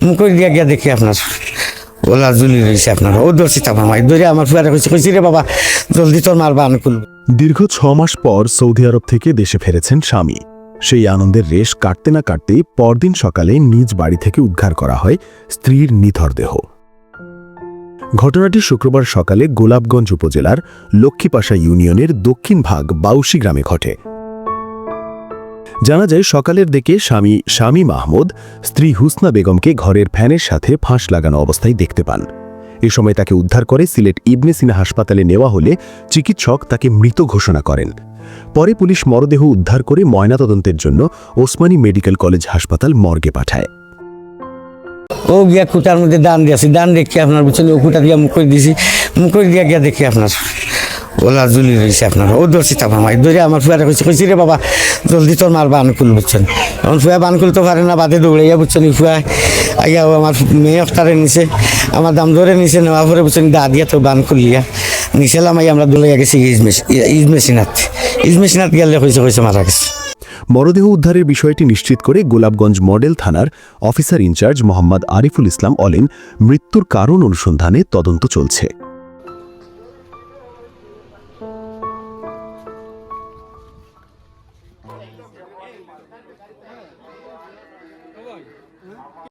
মুখে দিয়া গিয়া দেখি আপনার ওলা জুলি রয়েছে আপনার ও ধরছি তাপ আমার ধরে আমার ফুয়ারে কইছি রে বাবা জলদি তোর মারবা আনুকুল। দীর্ঘ 6 মাস পর সৌদি আরব থেকে দেশে ফেরেছেন স্বামী। সেই আনন্দের রেশ কাটতে না কাটতেই পরদিন সকালে নিজ বাড়ি থেকে উদ্ধার করা হয় স্ত্রীর নিথর দেহ। ঘটনাটি শুক্রবার সকালে গোলাপগঞ্জ উপজেলার লক্ষ্মীপাশা ইউনিয়নের দক্ষিণ ভাগ বাউশি গ্রামে ঘটে। জানা যায় সকালের দিকে স্বামী মাহমুদ স্ত্রী হুসনা বেগমকে ঘরের ফ্যানের সাথে ফাঁস লাগানো অবস্থায় দেখতে পান। এ সময় তাকে উদ্ধার করে সিলেট ইবনে সিনা হাসপাতালে নেওয়া হলে চিকিৎসক তাকে মৃত ঘোষণা করেন। পরে পুলিশ মরদেহ উদ্ধার করে ময়নাতদন্তের জন্য ওসমানী মেডিকেল কলেজ হাসপাতাল মর্গে পাঠায়। ও গিয়া খুঁটার মধ্যে দান দিয়েছি, দান দেখি আপনার বুঝছেন ও খুঁটা দিয়া মুখে দিছি, মুখে দিয়া গিয়া দেখি আপনার ওলা জুলি রয়েছে আপনার ও ধরছি তাপ আমার ধরে আমার ফুয়ারে কইছি রে বাবা জলদি তোর মারবা আনুকুল বুঝছেন। এখন ফুয়া বানকুল তো পারে না, বাদে দৌড়াইয়া বুঝছেন ফুয়া আইয়া আমার মেয়ে অফতারে নিছে, আমার দাম ধরে নিছে, নেওয়া পরে বুঝছেন দা দিয়া তো বান খুলিয়া নিছিলাম। আমরা দৌড়াইয়া গেছি ইজমেশিনাথ গেলে কইছে মারা গেছে। মরদেহ উদ্ধারের বিষয়টি নিশ্চিত করে গোলাপগঞ্জ মডেল থানার অফিসার ইনচার্জ মোহাম্মদ আরিফুল ইসলাম বলেন, মৃত্যুর কারণ অনুসন্ধানে তদন্ত চলছে।